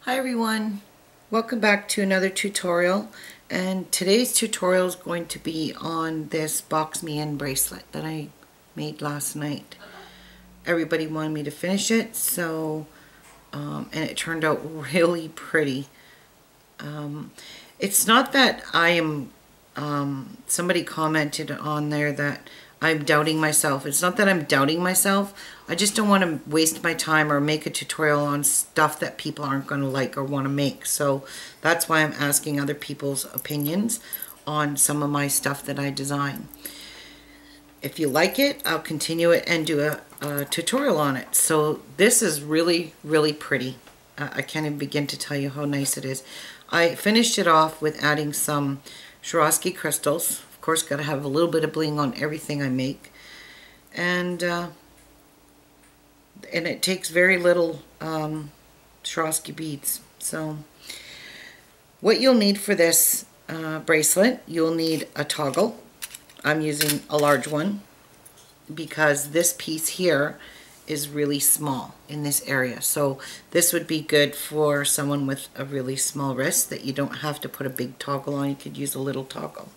Hi everyone, welcome back to another tutorial, and today's tutorial is going to be on this Box Me In bracelet that I made last night. Everybody wanted me to finish it, so and it turned out really pretty. It's not that I am somebody commented on there that I'm doubting myself. It's not that I'm doubting myself. I just don't want to waste my time or make a tutorial on stuff that people aren't going to like or want to make. So that's why I'm asking other people's opinions on some of my stuff that I design. If you like it, I'll continue it and do a tutorial on it. So this is really, really pretty. I can't even begin to tell you how nice it is. I finished it off with adding some Swarovski crystals. Of course, got to have a little bit of bling on everything I make. And it takes very little Swarovski beads. So what you'll need for this bracelet, you'll need a toggle. I'm using a large one because this piece here is really small in this area. So this would be good for someone with a really small wrist that you don't have to put a big toggle on. You could use a little toggle.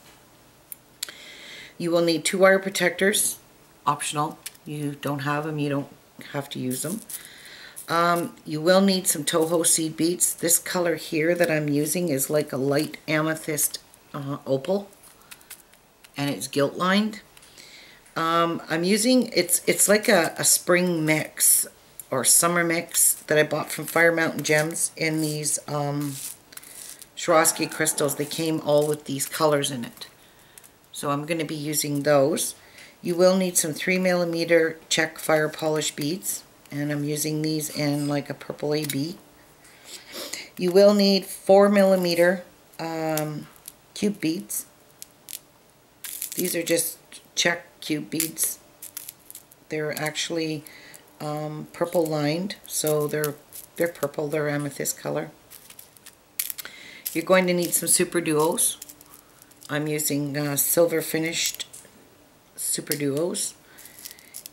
You will need 2 wire protectors, optional. You don't have them, you don't have to use them. You will need some Toho seed beads. This color here that I'm using is like a light amethyst opal, and it's gilt lined. I'm using, it's like a spring mix or summer mix that I bought from Fire Mountain Gems in these Swarovski crystals. They came all with these colors in it. So I'm going to be using those. You will need some 3mm Czech fire polish beads, and I'm using these in like a purple AB. You will need 4mm cube beads. These are just Czech cube beads. They're actually purple lined, so they're purple, they're amethyst color. You're going to need some super duos. I'm using silver finished super duos,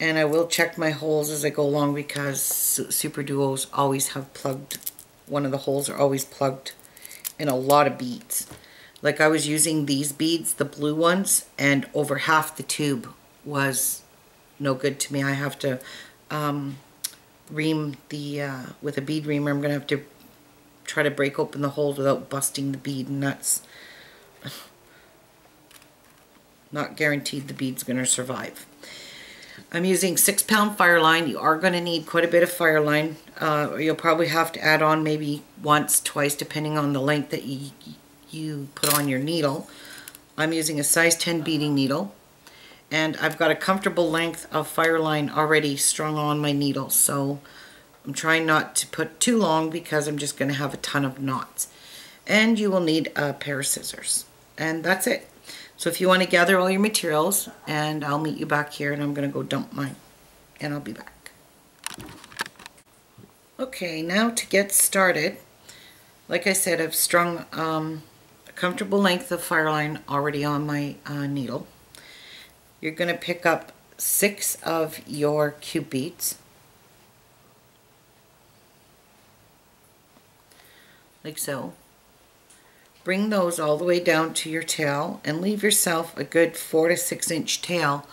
and I will check my holes as I go along because super duos always have plugged, one of the holes are always plugged in a lot of beads. Like I was using these beads, the blue ones, and over half the tube was no good to me. I have to ream the, with a bead reamer, I'm going to have to try to break open the holes without busting the bead, and that's not guaranteed the bead's going to survive. I'm using 6-pound Fireline. You are going to need quite a bit of Fireline. You'll probably have to add on maybe once, twice, depending on the length that you put on your needle. I'm using a size 10 beading needle, and I've got a comfortable length of Fireline already strung on my needle, so I'm trying not to put too long because I'm just going to have a ton of knots. And you will need a pair of scissors, and that's it. So if you want to gather all your materials, and I'll meet you back here, and I'm going to go dump mine, and I'll be back. Okay, now to get started, like I said, I've strung a comfortable length of Fireline already on my needle. You're going to pick up 6 of your cube beads, like so. Bring those all the way down to your tail and leave yourself a good 4 to 6 inch tail,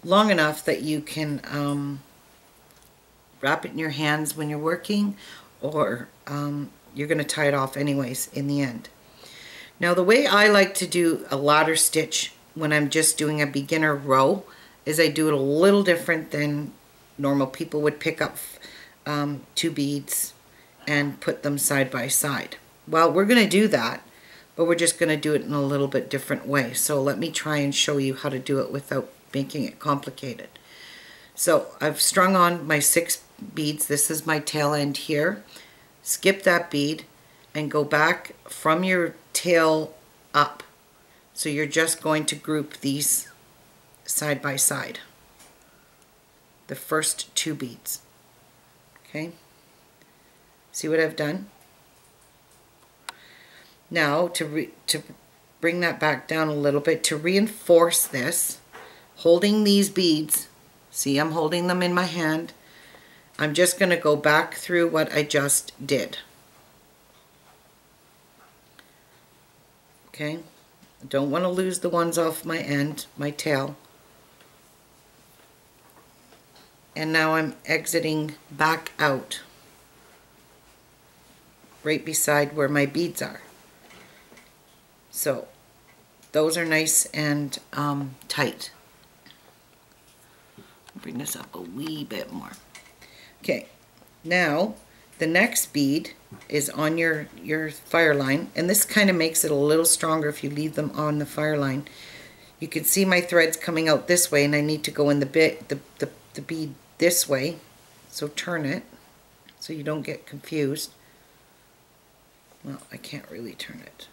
long enough that you can wrap it in your hands when you're working, or you're going to tie it off anyways in the end. Now the way I like to do a ladder stitch when I'm just doing a beginner row is I do it a little different than normal people would. Pick up 2 beads and put them side by side. Well, we're going to do that, but we're just going to do it in a little bit different way. So let me try and show you how to do it without making it complicated. So I've strung on my 6 beads. This is my tail end here. Skip that bead and go back from your tail up. So you're just going to group these side by side, the first 2 beads. Okay, see what I've done? Now to bring that back down a little bit, to reinforce this, holding these beads, see I'm holding them in my hand, I'm just going to go back through what I just did. Okay, I don't want to lose the ones off my end, my tail. And now I'm exiting back out right beside where my beads are. So those are nice and tight. Bring this up a wee bit more. Okay, now the next bead is on your Fireline, and this kind of makes it a little stronger if you leave them on the Fireline. You can see my threads coming out this way, and I need to go in the bead this way. So turn it so you don't get confused. Well, I can't really turn it.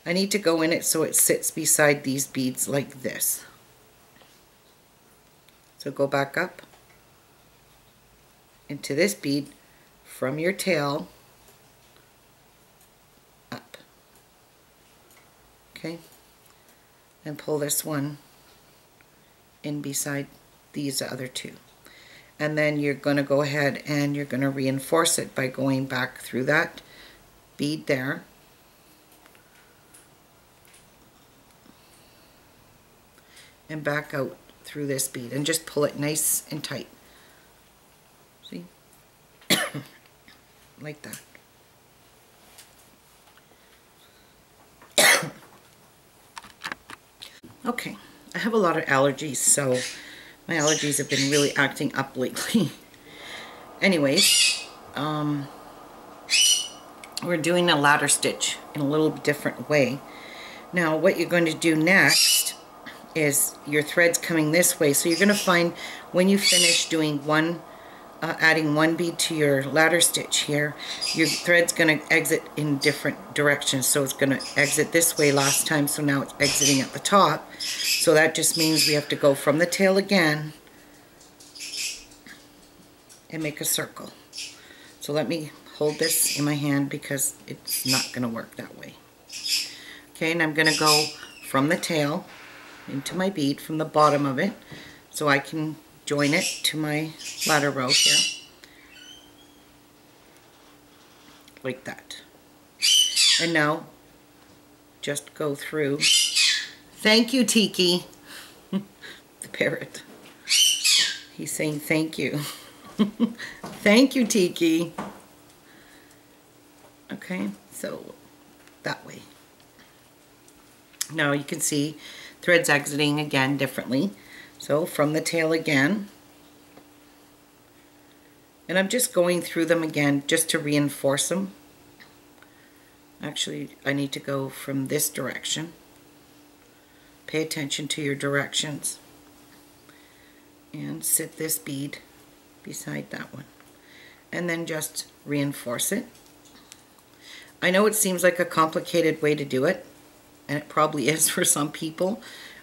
I need to go in it so it sits beside these beads like this. So go back up into this bead from your tail up. Okay? And pull this one in beside these other two. And then you're going to go ahead and you're going to reinforce it by going back through that bead there. And back out through this bead and just pull it nice and tight. See? Like that. Okay, I have a lot of allergies, so my allergies have been really acting up lately. Anyways, we're doing a ladder stitch in a little different way. Now what you're going to do next is your threads coming this way, so you're going to find when you finish doing adding one bead to your ladder stitch here, your thread's going to exit in different directions. So it's going to exit this way last time, so now it's exiting at the top. So that just means we have to go from the tail again and make a circle. So let me hold this in my hand because it's not going to work that way. Okay, and I'm going to go from the tail into my bead from the bottom of it so I can join it to my ladder row here, like that. And now just go through. Thank you, Tiki. The parrot. He's saying thank you. Thank you, Tiki. Okay, so that way. Now you can see threads exiting again differently. So from the tail again, and I'm just going through them again just to reinforce them. Actually, I need to go from this direction. Pay attention to your directions and sit this bead beside that one, and then just reinforce it. I know it seems like a complicated way to do it, and it probably is for some people,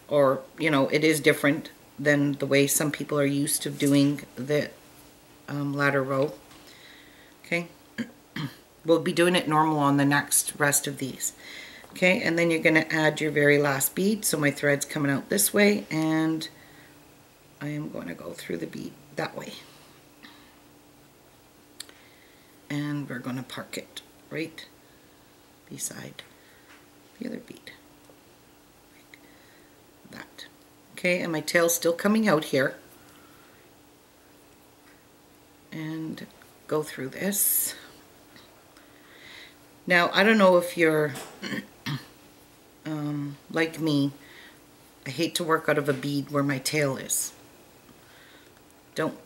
or you know, it is different than the way some people are used to doing the ladder row. Okay, we'll be doing it normal on the next rest of these. Okay, and then you're going to add your very last bead. So my thread's coming out this way, and I am going to go through the bead that way. And we're going to park it right beside the other bead. Like that. Okay, and my tail's still coming out here. And go through this. Now, I don't know if you're like me. I hate to work out of a bead where my tail is.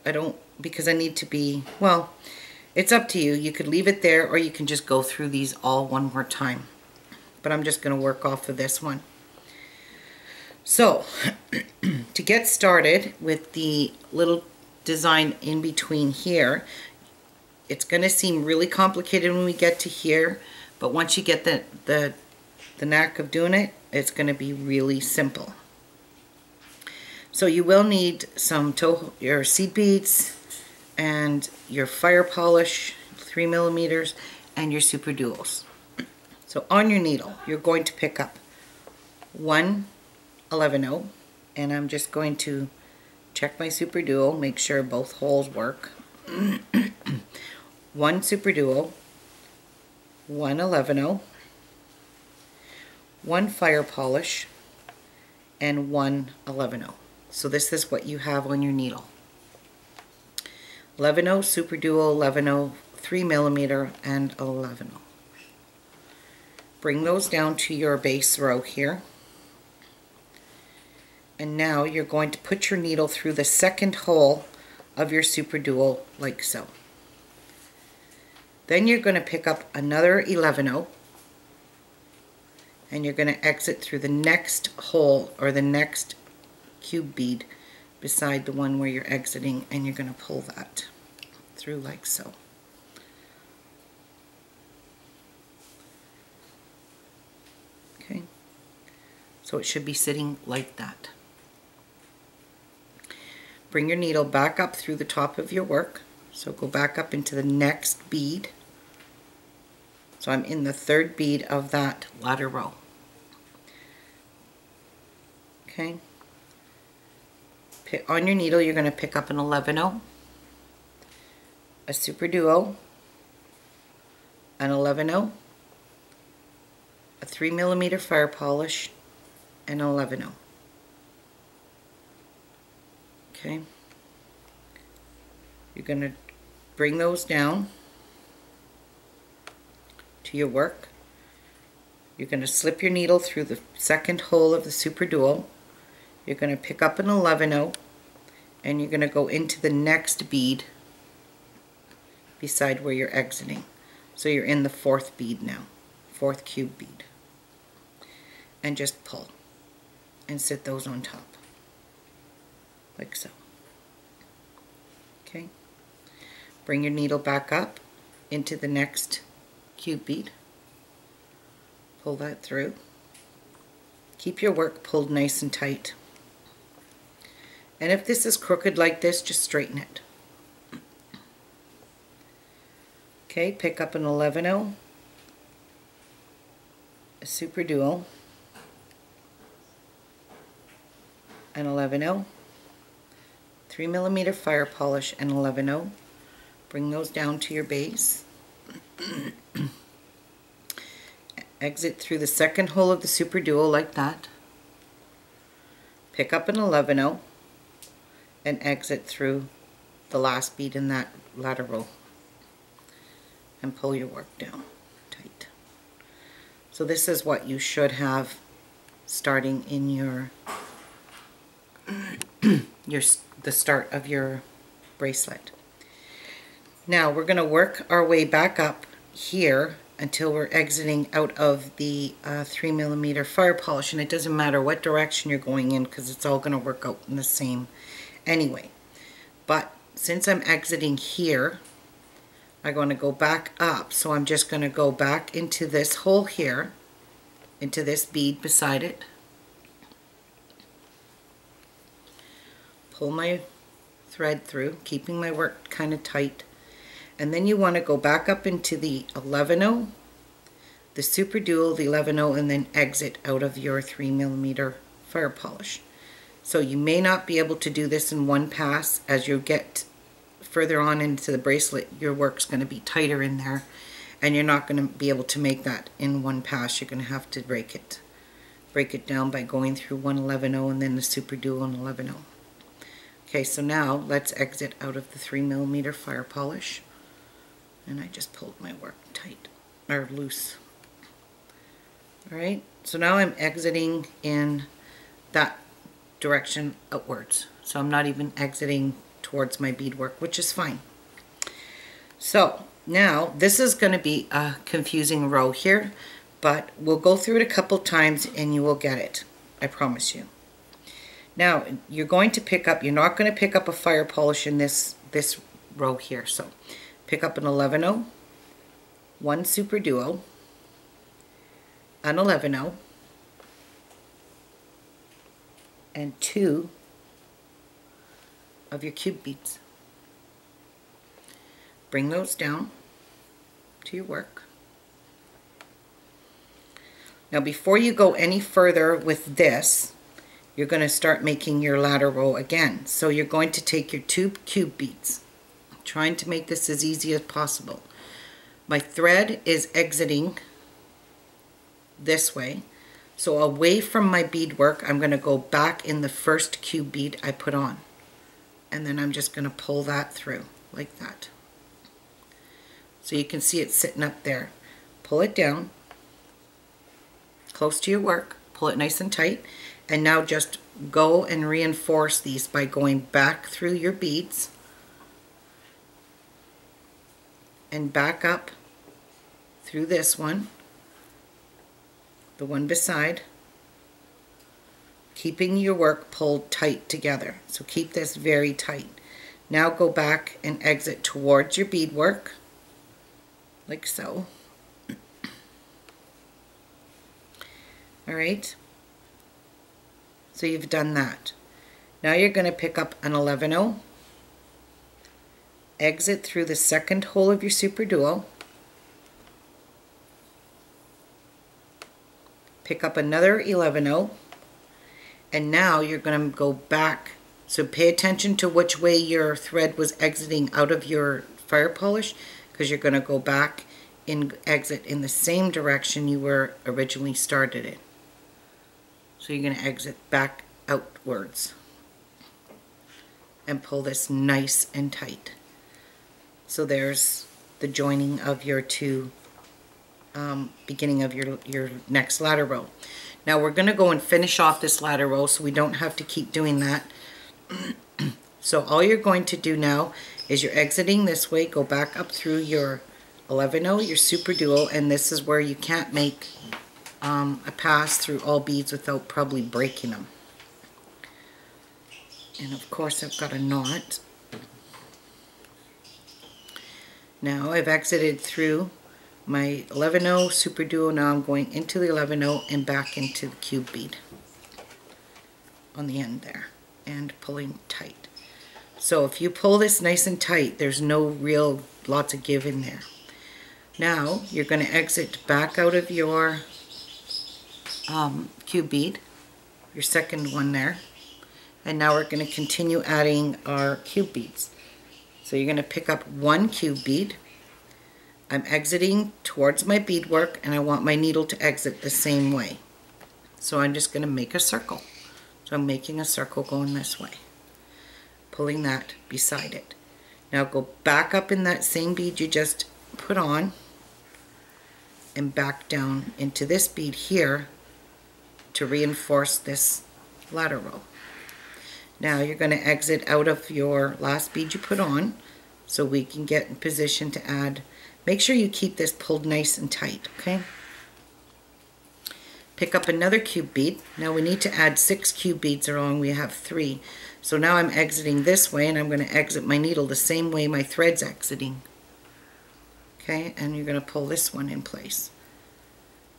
I don't, because I need to be, well, it's up to you. You could leave it there, or you can just go through these all one more time. But I'm just going to work off of this one. So, to get started with the little design in between here, it's going to seem really complicated when we get to here, but once you get the knack of doing it, it's going to be really simple. So you will need some Toho, your seed beads, and your fire polish, 3mm, and your super duals. So on your needle, you're going to pick up 1 11/0, and I'm just going to check my super dual, make sure both holes work. 1 super dual, 1 11/0, 1 fire polish, and 1 11/0. So this is what you have on your needle. 11/0, super duo, 11/0, 3mm, and 11/0. Bring those down to your base row here. And now you're going to put your needle through the second hole of your super duo like so. Then you're going to pick up another 11/0 and you're going to exit through the next hole or the next cube bead beside the one where you're exiting, and you're going to pull that through like so. Okay, so it should be sitting like that. Bring your needle back up through the top of your work. So go back up into the next bead. So I'm in the third bead of that ladder row. Okay. On your needle, you're going to pick up an 11/0, a super duo, an 11/0, a 3mm fire polish, and an 11/0. Okay. You're going to bring those down to your work. You're going to slip your needle through the second hole of the super duo. You're going to pick up an 11/0 and you're going to go into the next bead beside where you're exiting. So you're in the fourth bead now, fourth cube bead. And just pull and sit those on top like so. Okay. Bring your needle back up into the next cube bead. Pull that through. Keep your work pulled nice and tight. And if this is crooked like this, just straighten it. Okay, pick up an 11/0, a super duo, an 11/0, 3mm fire polish, and 11/0. Bring those down to your base. Exit through the second hole of the super duo like that. Pick up an 11/0 and exit through the last bead in that ladder row and pull your work down tight. So this is what you should have starting in your the start of your bracelet. Now we're going to work our way back up here until we're exiting out of the 3mm fire polish, and it doesn't matter what direction you're going in because it's all going to work out in the same anyway. But since I'm exiting here, I'm going to go back up, so I'm just going to go back into this hole here, into this bead beside it, pull my thread through, keeping my work kind of tight, and then you want to go back up into the 11/0, the super duo, the 11/0, and then exit out of your 3mm fire polish. So you may not be able to do this in one pass. As you get further on into the bracelet, your work's going to be tighter in there, and you're not going to be able to make that in one pass. You're going to have to break it down by going through one 11/0 and then the super duo and 11/0. Okay, so now let's exit out of the 3mm fire polish, and I just pulled my work tight or loose. All right, so now I'm exiting in that direction outwards, so I'm not even exiting towards my beadwork, which is fine. So now this is going to be a confusing row here, but we'll go through it a couple times and you will get it, I promise you. Now you're going to pick up, you're not going to pick up a fire polish in this row here, so pick up an 11/0, one super duo, an 11/0, and 2 of your cube beads. Bring those down to your work. Now before you go any further with this, you're going to start making your ladder row again. So you're going to take your 2 cube beads, trying to make this as easy as possible. My thread is exiting this way, So away from my beadwork, I'm going to go back in the first cube bead I put on. And then I'm just going to pull that through like that. So you can see it sitting up there. Pull it down, close to your work, pull it nice and tight, and now just go and reinforce these by going back through your beads and back up through this one, the one beside, keeping your work pulled tight together. So keep this very tight. Now go back and exit towards your beadwork, like so. Alright, so you've done that. Now you're going to pick up an 11-0, exit through the second hole of your super duo, pick up another 11-0, and now you're going to go back. So pay attention to which way your thread was exiting out of your fire polish, because you're going to go back and exit in the same direction you were originally started in. So you're going to exit back outwards and pull this nice and tight. So there's the joining of your two, beginning of your next ladder row. Now we're going to go and finish off this ladder row so we don't have to keep doing that. So all you're going to do now is you're exiting this way, go back up through your 11-0, your super duo, and this is where you can't make a pass through all beads without probably breaking them. And of course I've got a knot. Now I've exited through my 11-0 super duo. Now I'm going into the 11-0 and back into the cube bead on the end there and pulling tight. So if you pull this nice and tight, there's no real lots of give in there. Now you're going to exit back out of your cube bead, your second one there, and now we're going to continue adding our cube beads. So you're going to pick up one cube bead. I'm exiting towards my beadwork and I want my needle to exit the same way. So I'm just going to make a circle. So I'm making a circle going this way, pulling that beside it. Now go back up in that same bead you just put on and back down into this bead here to reinforce this ladder row. Now you're going to exit out of your last bead you put on so we can get in position to add. Make sure you keep this pulled nice and tight, okay? Pick up another cube bead. Now we need to add 6 cube beads along. We have 3. So now I'm exiting this way and I'm going to exit my needle the same way my thread's exiting. Okay, and you're going to pull this one in place.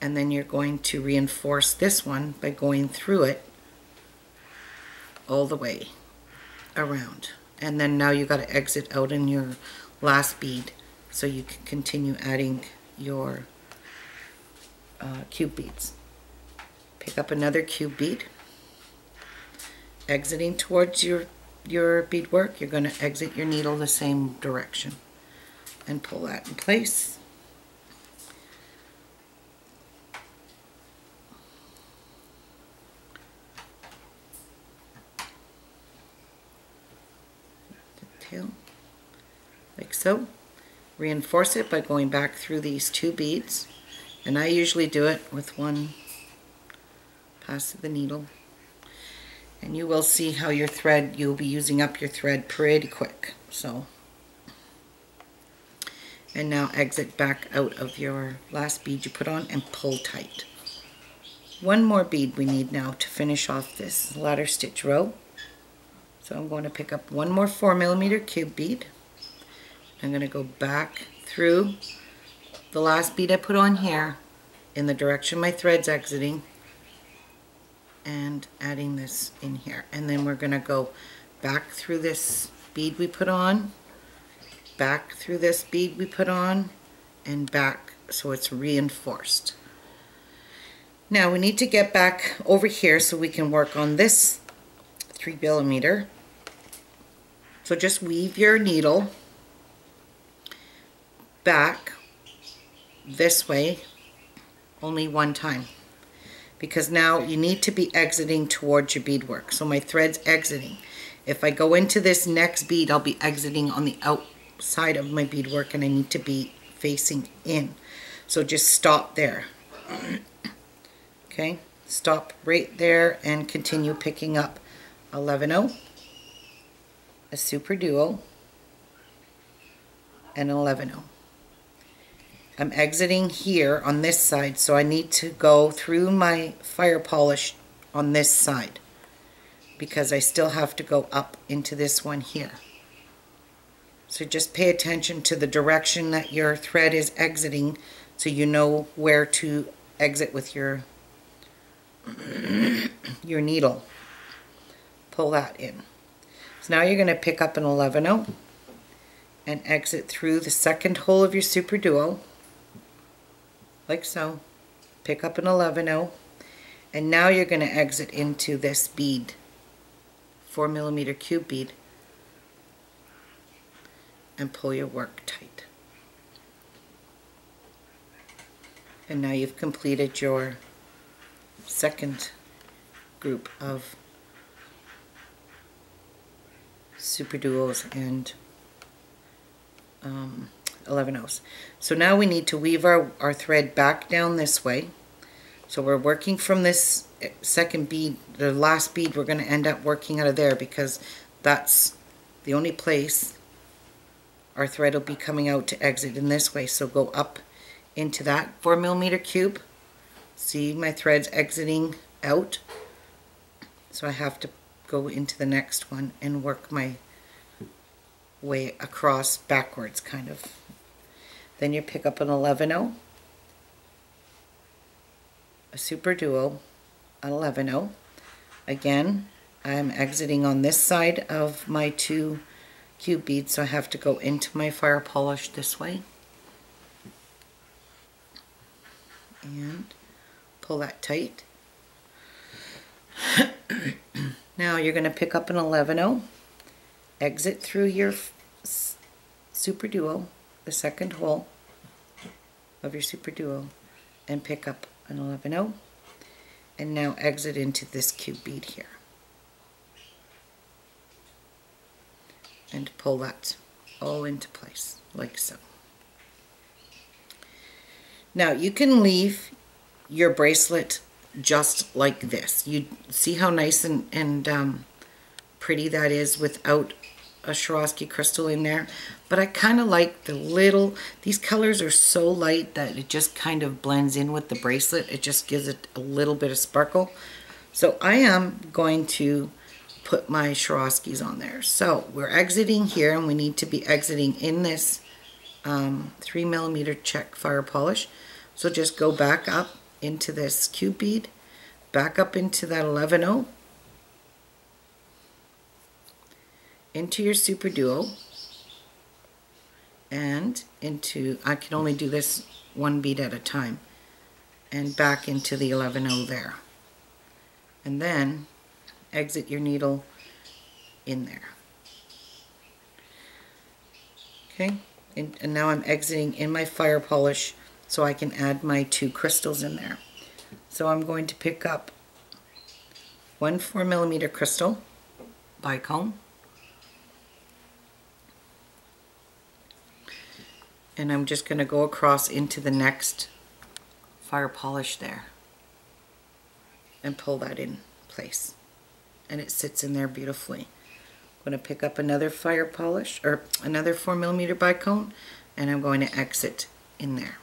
And then you're going to reinforce this one by going through it all the way around. And then now you got to exit out in your last bead so you can continue adding your cube beads. Pick up another cube bead. Exiting towards your beadwork, you're going to exit your needle the same direction and pull that in place. Tail, like so. Reinforce it by going back through these 2 beads, and I usually do it with one pass of the needle, and you will see how your thread, you'll be using up your thread pretty quick. So, and now exit back out of your last bead you put on and pull tight. One more bead we need now to finish off this ladder stitch row. So I'm going to pick up one more 4mm cube bead. I'm going to go back through the last bead I put on here in the direction my thread's exiting and adding this in here. And then we're going to go back through this bead we put on, back through this bead we put on, and back so it's reinforced. Now we need to get back over here so we can work on this 3mm. So just weave your needle back this way only one time, because now you need to be exiting towards your beadwork. So my thread's exiting. If I go into this next bead, I'll be exiting on the outside of my beadwork, and I need to be facing in. So just stop there. Okay, stop right there and continue picking up 11-0, a super duo, and 11-0. I'm exiting here on this side, so I need to go through my fire polish on this side because I still have to go up into this one here. So just pay attention to the direction that your thread is exiting so you know where to exit with your needle. Pull that in. So now you're going to pick up an 11-0 and exit through the second hole of your super duo, like so. Pick up an 11-0, and now you're going to exit into this bead, 4mm cube bead, and pull your work tight. And now you've completed your second group of super duos and 11-0s. So now we need to weave our thread back down this way. So we're working from this second bead, the last bead we're going to end up working out of there because that's the only place our thread will be coming out to exit in this way. So go up into that 4mm cube. See, my thread's exiting out. So I have to go into the next one and work my way across backwards, kind of. Then you pick up an 11-0, a super duo, an 11-0. Again, I'm exiting on this side of my two cube beads, so I have to go into my fire polish this way and pull that tight. Now you're going to pick up an 11-0, exit through your super duo, the second hole of your super duo, and pick up an 11-0, and now exit into this cube bead here and pull that all into place like so. Now you can leave your bracelet just like this. You see how nice and pretty that is without a Swarovski crystal in there, but I kind of like the little, these colors are so light that it just kind of blends in with the bracelet. It just gives it a little bit of sparkle. So I am going to put my Swarovskis on there. So we're exiting here, and we need to be exiting in this 3mm Czech fire polish. So just go back up into this cube bead, back up into that 11-0, into your super duo, and into, I can only do this one bead at a time, and back into the 11-0 there. And then exit your needle in there. Okay, and now I'm exiting in my fire polish so I can add my two crystals in there. So I'm going to pick up one 4mm crystal, Bicone, and I'm just going to go across into the next fire polish there and pull that in place, and it sits in there beautifully. I'm going to pick up another fire polish, or another 4mm Bicone, and I'm going to exit in there.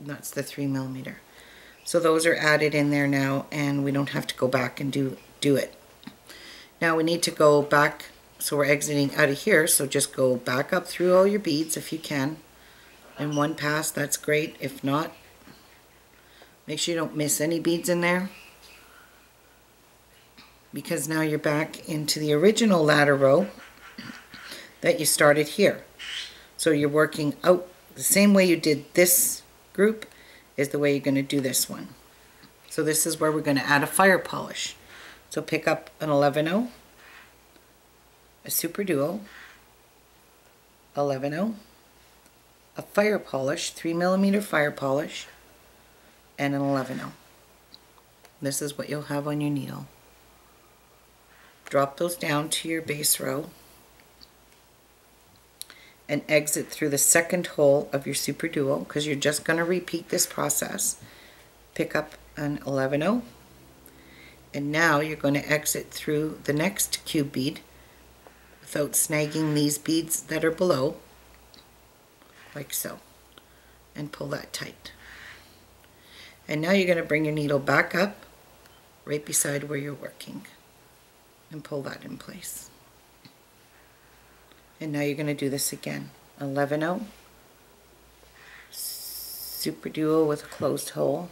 That's the 3mm. So those are added in there now, and we don't have to go back and do it. Now we need to go back, so we're exiting out of here, so just go back up through all your beads if you can. In one pass, that's great. If not, make sure you don't miss any beads in there, because now you're back into the original ladder row that you started here. So you're working out the same way you did this group is the way you're going to do this one. So this is where we're going to add a fire polish. So pick up an 11-0, a super duo, 11-0, a fire polish, 3mm fire polish, and an 11/0. This is what you'll have on your needle. Drop those down to your base row and exit through the second hole of your super duo, because you're just going to repeat this process. Pick up an 11/0, and now you're going to exit through the next cube bead without snagging these beads that are below, like so, and pull that tight. And now you're going to bring your needle back up right beside where you're working and pull that in place. And now you're going to do this again. 11/0, super duo with a closed hole,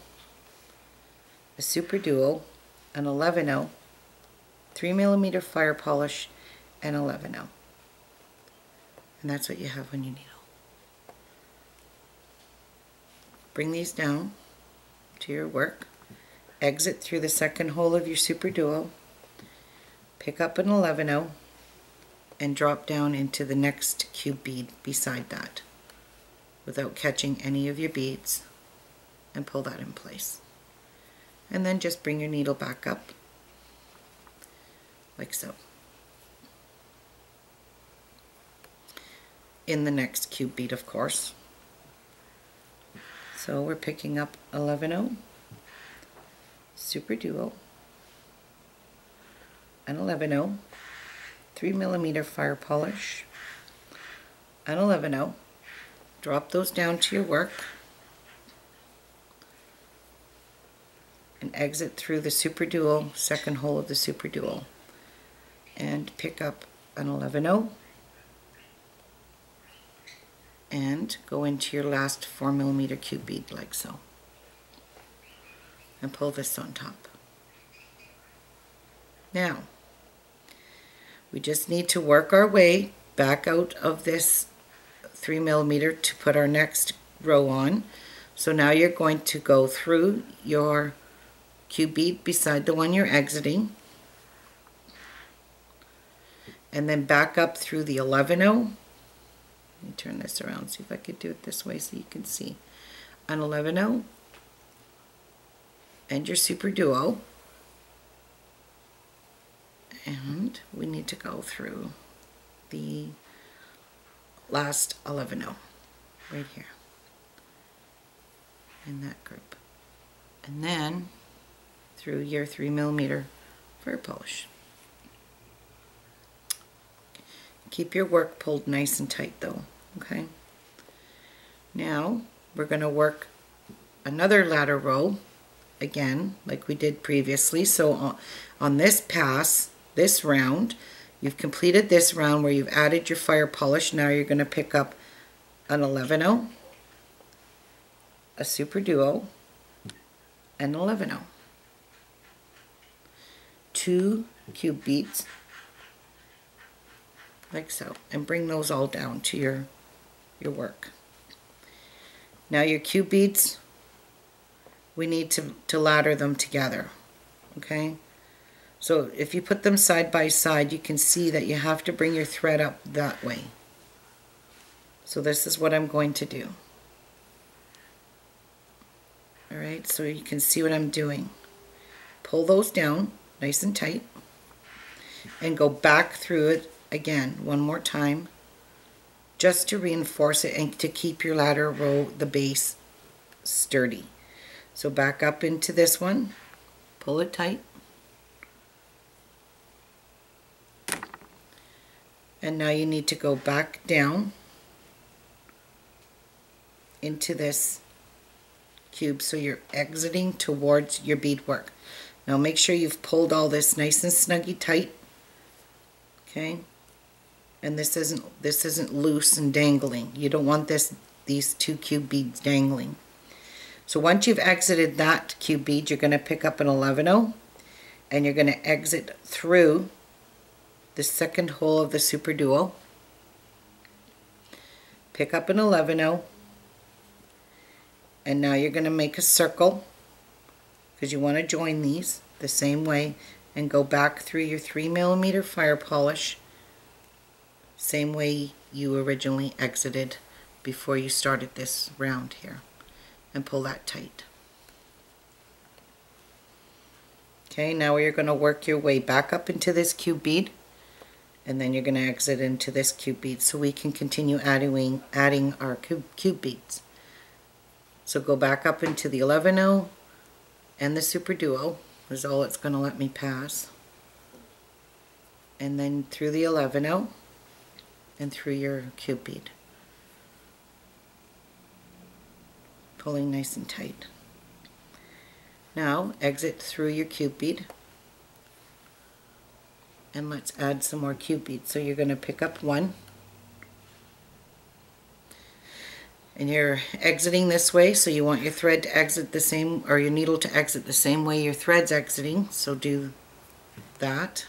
a super duo, an 11/0, 3mm fire polish, and 11/0. And that's what you have on your needle. Bring these down to your work, exit through the second hole of your super duo, pick up an 11/0, and drop down into the next cube bead beside that without catching any of your beads, and pull that in place. And then just bring your needle back up like so in the next cube bead, of course. So we're picking up 11/0, super duo, an 11/0, 3mm fire polish, an 11/0, drop those down to your work and exit through the super duo, second hole of the super duo, and pick up an 11/0 and go into your last 4mm cube bead like so, and pull this on top. Now we just need to work our way back out of this 3mm to put our next row on. So now you're going to go through your cube bead beside the one you're exiting, and then back up through the 11/0. Let me turn this around, see if I could do it this way so you can see. An 11/0 and your super duo, and we need to go through the last 11/0 right here in that group, and then through your 3mm fire polish. Keep your work pulled nice and tight though, okay? Now we're going to work another ladder row again like we did previously. So on this pass, this round, you've completed this round where you've added your fire polish. Now you're going to pick up an 11/0, a super duo, and 11/0. 2 cube beads like so, and bring those all down to your work. Now your cube beads, we need to ladder them together, okay? So if you put them side by side, you can see that you have to bring your thread up that way. So this is what I'm going to do. All right, so you can see what I'm doing. Pull those down nice and tight and go back through it again one more time, just to reinforce it and to keep your ladder row, the base, sturdy. So back up into this one, pull it tight, and now you need to go back down into this cube so you're exiting towards your beadwork. Now make sure you've pulled all this nice and snuggy tight, okay? And this isn't loose and dangling. You don't want these 2 cube beads dangling. So once you've exited that cube bead, you're going to pick up an 11/0 and you're going to exit through the second hole of the super duo. Pick up an 11/0, and now you're going to make a circle because you want to join these the same way and go back through your 3mm fire polish, same way you originally exited before you started this round here, and pull that tight. Okay, now you're going to work your way back up into this cube bead, and then you're going to exit into this cube bead so we can continue adding our cube beads. So go back up into the 11-0 and the super duo is all it's going to let me pass, and then through the 11-0 and through your cube bead, pulling nice and tight. Now exit through your cube bead, and let's add some more cube beads. So you're going to pick up one, and you're exiting this way, so you want your thread to exit the same, or your needle to exit the same way your thread's exiting, so do that.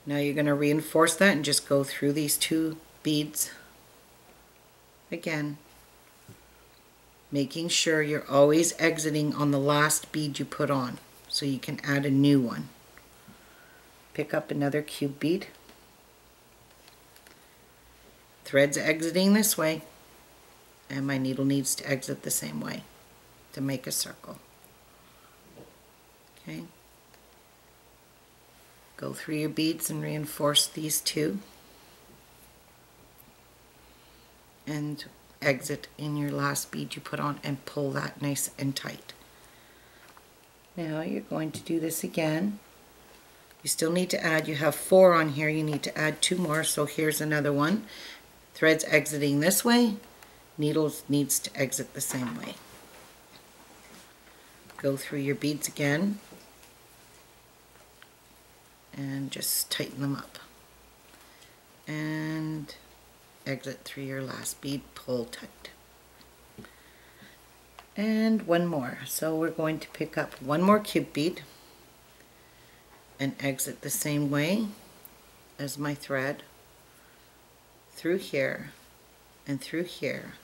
Now you're going to reinforce that and just go through these two beads again, making sure you're always exiting on the last bead you put on so you can add a new one. Pick up another cube bead, thread's exiting this way, and my needle needs to exit the same way to make a circle. Okay, go through your beads and reinforce these two, and exit in your last bead you put on and pull that nice and tight. Now you're going to do this again. You still need to add, you have 4 on here, you need to add 2 more, so here's another one. Thread's exiting this way, needles needs to exit the same way. Go through your beads again and just tighten them up, and exit through your last bead, pull tight. And one more. So we're going to pick up one more cube bead and exit the same way as my thread, through here and through here,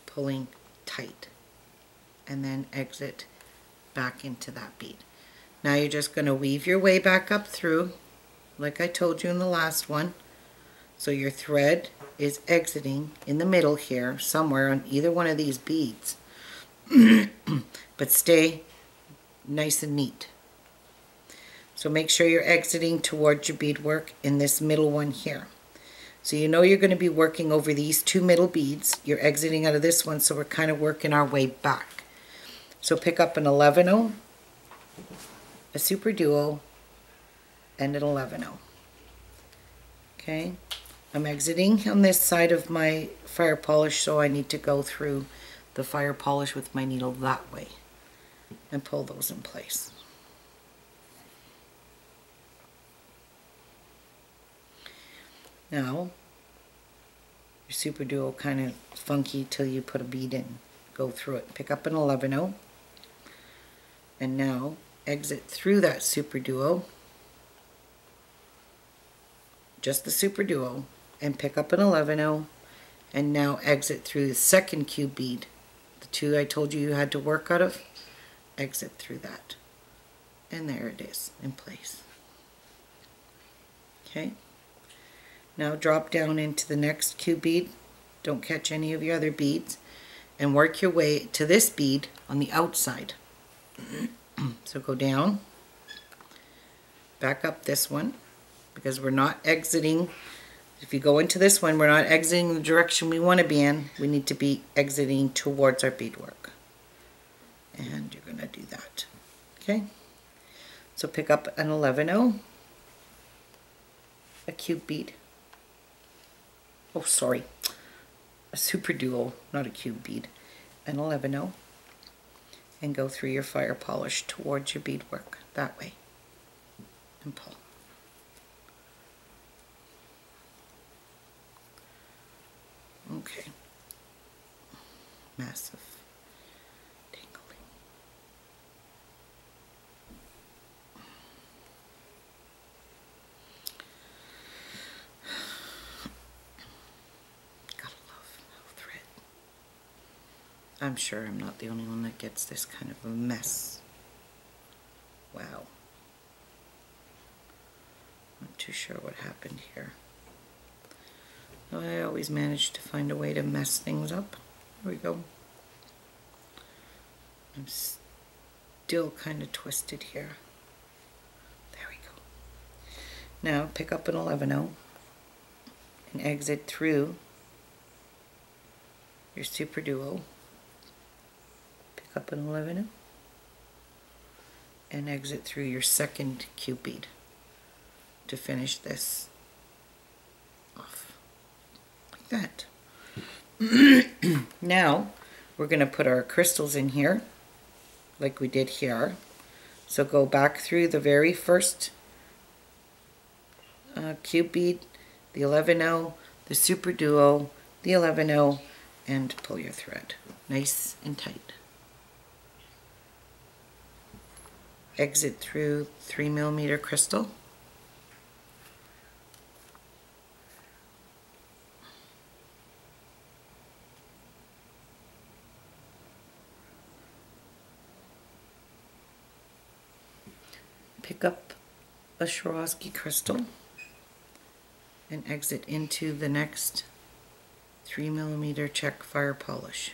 pulling tight, and then exit back into that bead. Now you're just going to weave your way back up through like I told you in the last one. So your thread is exiting in the middle here, somewhere on either one of these beads. But stay nice and neat. So make sure you're exiting towards your beadwork in this middle one here. So you know you're going to be working over these 2 middle beads. You're exiting out of this one, so we're kind of working our way back. So pick up an 11-0, a super duo, and an 11-0. Okay? I'm exiting on this side of my fire polish, so I need to go through the fire polish with my needle that way and pull those in place. Now, your super duo kind of funky till you put a bead in. Go through it. Pick up an 11-0, and now exit through that super duo, just the super duo, and pick up an 11-0, and now exit through the second cube bead, the 2 I told you had to work out of. Exit through that, and there it is in place. Okay, now drop down into the next cube bead, don't catch any of your other beads, and work your way to this bead on the outside. So go down, back up this one, because we're not exiting. If you go into this one, we're not exiting the direction we want to be in. We need to be exiting towards our beadwork. And you're going to do that. Okay? So pick up an 11-0, a cube bead. Oh, sorry. A super duo, not a cube bead. An 11-0. And go through your fire polish towards your beadwork that way. And pull. Okay. Massive tingling. Gotta love thread. I'm sure I'm not the only one that gets this kind of a mess. Wow. Not too sure what happened here. I always manage to find a way to mess things up. Here we go. I'm still kind of twisted here. There we go. Now pick up an 11/0 and exit through your super duo. Pick up an 11/0 and exit through your second cube bead to finish this off like that. Now we're going to put our crystals in here like we did here. So go back through the very first cube bead, the 11/0, the super duo, the 11/0, and pull your thread nice and tight. Exit through 3mm crystal. Pick up a Swarovski crystal and exit into the next 3mm Czech fire polish.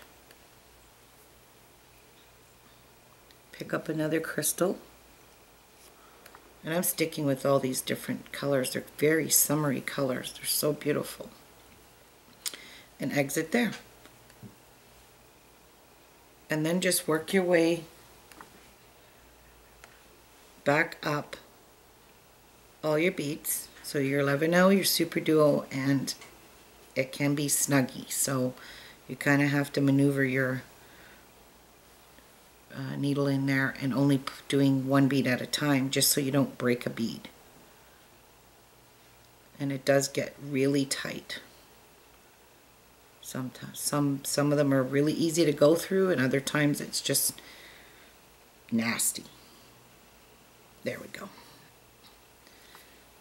Pick up another crystal, and I'm sticking with all these different colors. They're very summery colors. They're so beautiful. And exit there. And then just work your way back up all your beads. So your 11/0, your super duo, and it can be snuggy. So you kind of have to maneuver your needle in there and only doing one bead at a time, just so you don't break a bead. And it does get really tight sometimes. Some of them are really easy to go through, and other times it's just nasty. There we go.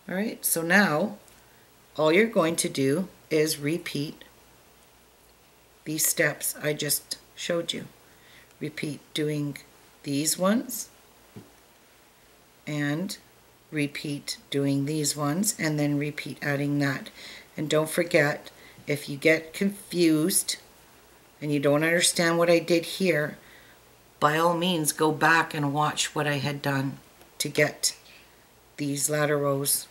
All right, so now all you're going to do is repeat these steps I just showed you. Repeat doing these ones, and repeat doing these ones, and then repeat adding that. And don't forget, if you get confused and you don't understand what I did here, by all means go back and watch what I had done to get these ladder rows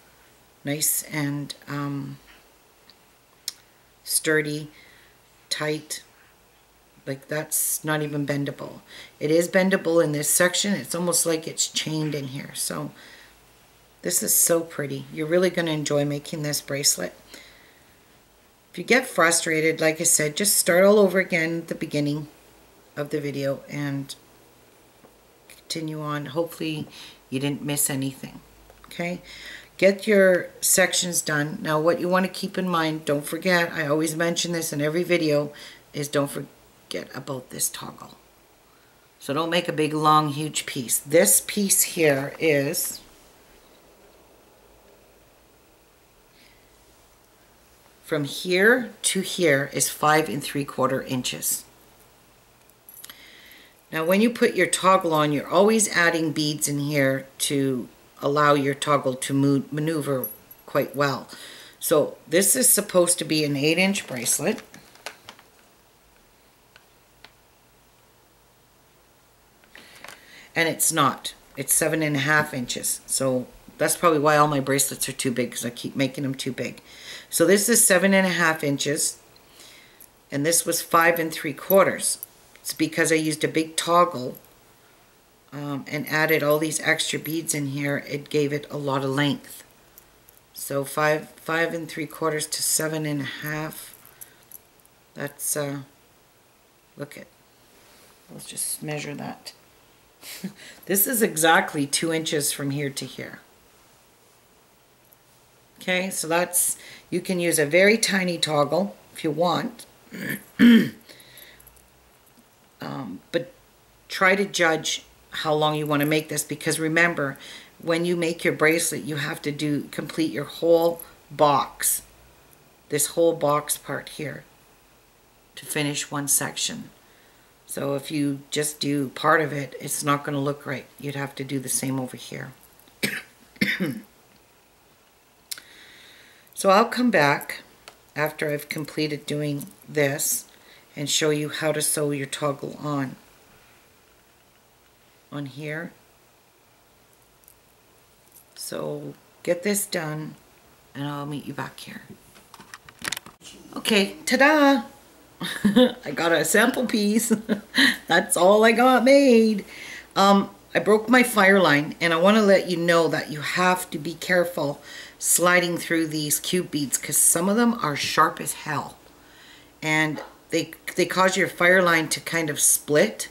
nice and sturdy, tight. Like, that's not even bendable. It is bendable in this section. It's almost like it's chained in here. So this is so pretty. You're really going to enjoy making this bracelet. If you get frustrated, like I said, just start all over again at the beginning of the video and continue on. Hopefully you didn't miss anything. Okay? Get your sections done. Now what you want to keep in mind, don't forget, I always mention this in every video, is don't forget about this toggle. So don't make a big long huge piece. This piece here is from here to here is 5 3/4 inches. Now when you put your toggle on, you're always adding beads in here to allow your toggle to maneuver quite well. So this is supposed to be an 8-inch bracelet. And it's not. It's 7.5 inches. So that's probably why all my bracelets are too big, because I keep making them too big. So this is 7.5 inches, and this was 5 3/4. It's because I used a big toggle and added all these extra beads in here. It gave it a lot of length. So 5 3/4 to 7.5. That's look at. Let's just measure that. This is exactly 2 inches from here to here. Okay, so that's, you can use a very tiny toggle if you want, but try to judge how long you want to make this, because remember, when you make your bracelet, you have to complete your whole box, this whole box part here, to finish one section. So if you just do part of it, it's not going to look right. You'd have to do the same over here. So I'll come back after I've completed doing this and show you how to sew your toggle on. on here. So get this done and I'll meet you back here. Okay, ta-da! I got a sample piece. That's all I got made. I broke my Fireline, and I want to let you know that you have to be careful sliding through these cube beads because some of them are sharp as hell, and they cause your Fireline to kind of split,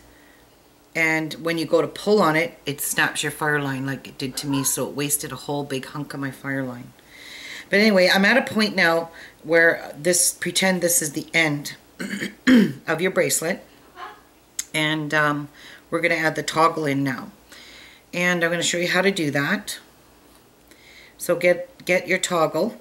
and when you go to pull on it, it snaps your Fireline like it did to me, so it wasted a whole big hunk of my Fireline. But anyway, I'm at a point now where pretend this is the end of your bracelet, and we're going to add the toggle in now, and I'm going to show you how to do that. So get your toggle,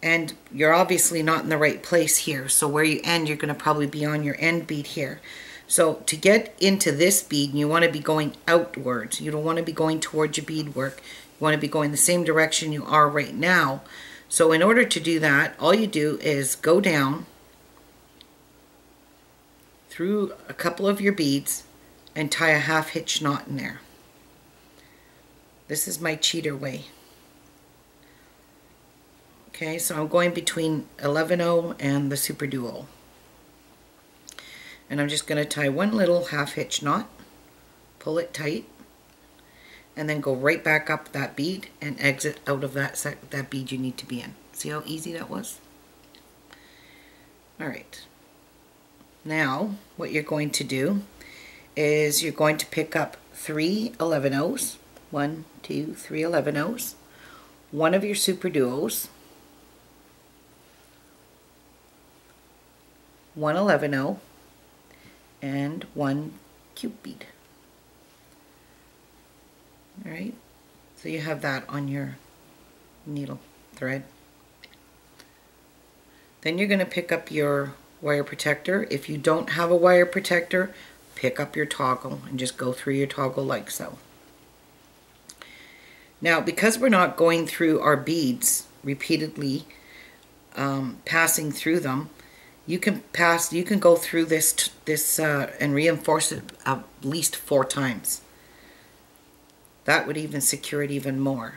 and you're obviously not in the right place here, so where you end, you're going to probably be on your end bead here. So to get into this bead, you want to be going outwards. You don't want to be going towards your beadwork. You want to be going the same direction you are right now. So in order to do that, all you do is go down through a couple of your beads and tie a half hitch knot in there. This is my cheater way. Okay, so I'm going between 11-0 and the Super Duo. And I'm just going to tie one little half hitch knot, pull it tight, and then go right back up that bead and exit out of that bead you need to be in. See how easy that was? Alright. Now, what you're going to do is you're going to pick up 3 11-0s. 1, 2, 3 11-0s. One of your Super Duos. 1 11-0. And 1 cube bead. Alright, so you have that on your needle thread. Then you're going to pick up your wire protector. If you don't have a wire protector, pick up your toggle and just go through your toggle like so. Now, because we're not going through our beads repeatedly, passing through them, you can go through this and reinforce it at least 4 times. That would even secure it even more.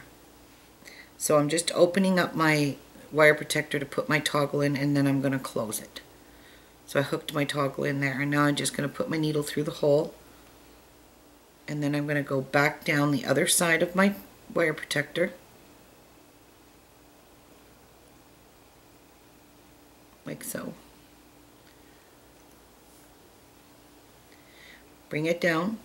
So I'm just opening up my wire protector to put my toggle in, and then I'm going to close it. So I hooked my toggle in there, and now I'm just going to put my needle through the hole, and then I'm going to go back down the other side of my wire protector, like so. Bring it down.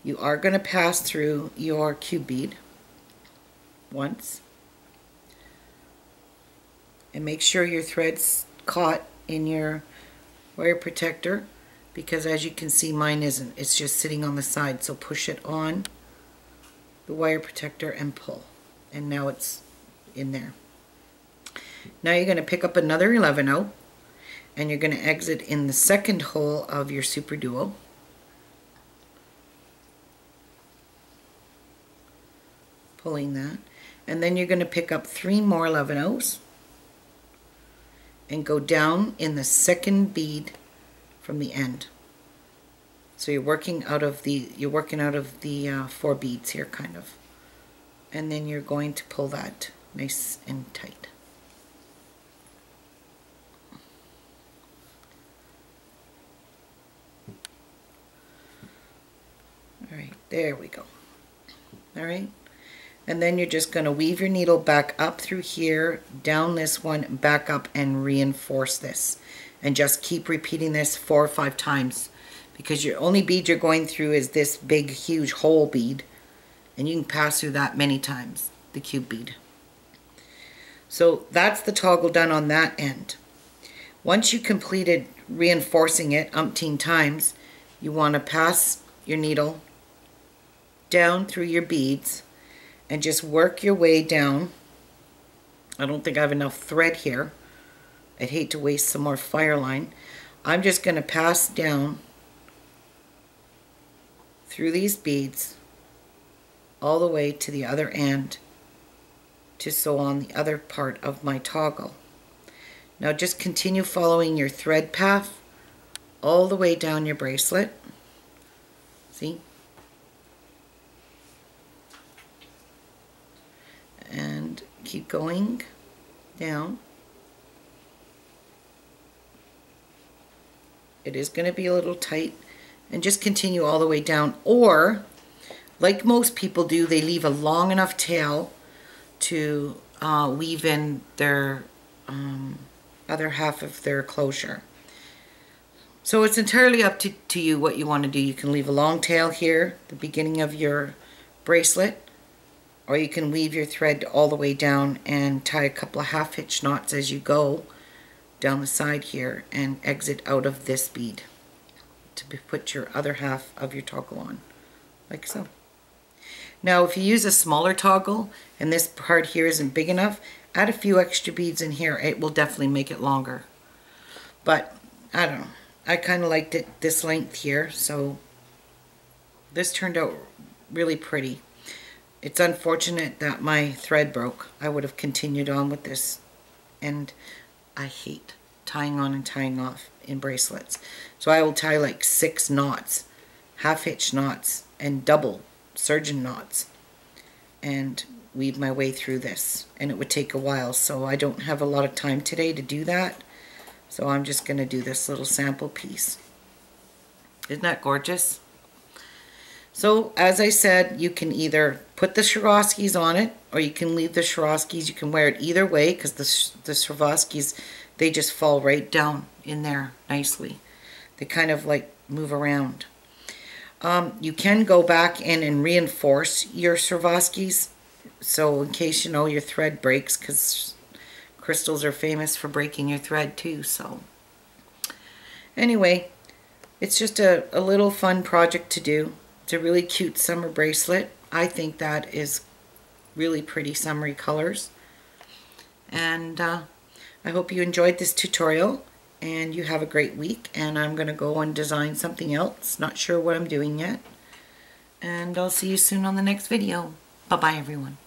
You are going to pass through your cube bead once, and make sure your thread's caught in your wire protector, because as you can see, mine isn't. It's just sitting on the side, so push it on the wire protector and pull, and now it's in there. Now you're going to pick up another 11-0, and you're going to exit in the second hole of your Super Duo. Pulling that, and then you're going to pick up 3 more 11-0s and go down in the second bead from the end. So you're working out of the 4 beads here, kind of, and then you're going to pull that nice and tight. All right, there we go. All right. And then you're just going to weave your needle back up through here, down this one, back up, and reinforce this. And just keep repeating this 4 or 5 times, because your only bead you're going through is this big, huge hole bead. And you can pass through that many times, the cube bead. So that's the toggle done on that end. Once you completed reinforcing it umpteen times, you want to pass your needle down through your beads and just work your way down. I don't think I have enough thread here. I'd hate to waste some more Fireline. I'm just going to pass down through these beads all the way to the other end to sew on the other part of my toggle. Now just continue following your thread path all the way down your bracelet, See? And keep going down. It is going to be a little tight, and just continue all the way down, or like most people do, they leave a long enough tail to weave in their other half of their closure. So it's entirely up to you what you want to do. You can leave a long tail here, the beginning of your bracelet, or you can weave your thread all the way down and tie a couple of half hitch knots as you go down the side here and exit out of this bead to put your other half of your toggle on, like so. Now if you use a smaller toggle and this part here isn't big enough, add a few extra beads in here. It will definitely make it longer. But I don't know, I kind of liked it this length here, so this turned out really pretty. It's unfortunate that my thread broke. I would have continued on with this, and I hate tying on and tying off in bracelets. So I will tie like 6 knots, half hitch knots, and double surgeon knots, and weave my way through this, and it would take a while. So I don't have a lot of time today to do that, so I'm just going to do this little sample piece. Isn't that gorgeous? So as I said, you can either put the Swarovskis on it, or you can leave the Swarovskis. You can wear it either way, because the Swarovskis, they just fall right down in there nicely. They kind of like move around. You can go back in and reinforce your Swarovskis, so in case, you know, your thread breaks, because crystals are famous for breaking your thread too. So anyway, it's just a little fun project to do. It's a really cute summer bracelet. I think that is really pretty summery colors. And I hope you enjoyed this tutorial, and you have a great week. And I'm going to go and design something else. Not sure what I'm doing yet. And I'll see you soon on the next video. Bye-bye, everyone.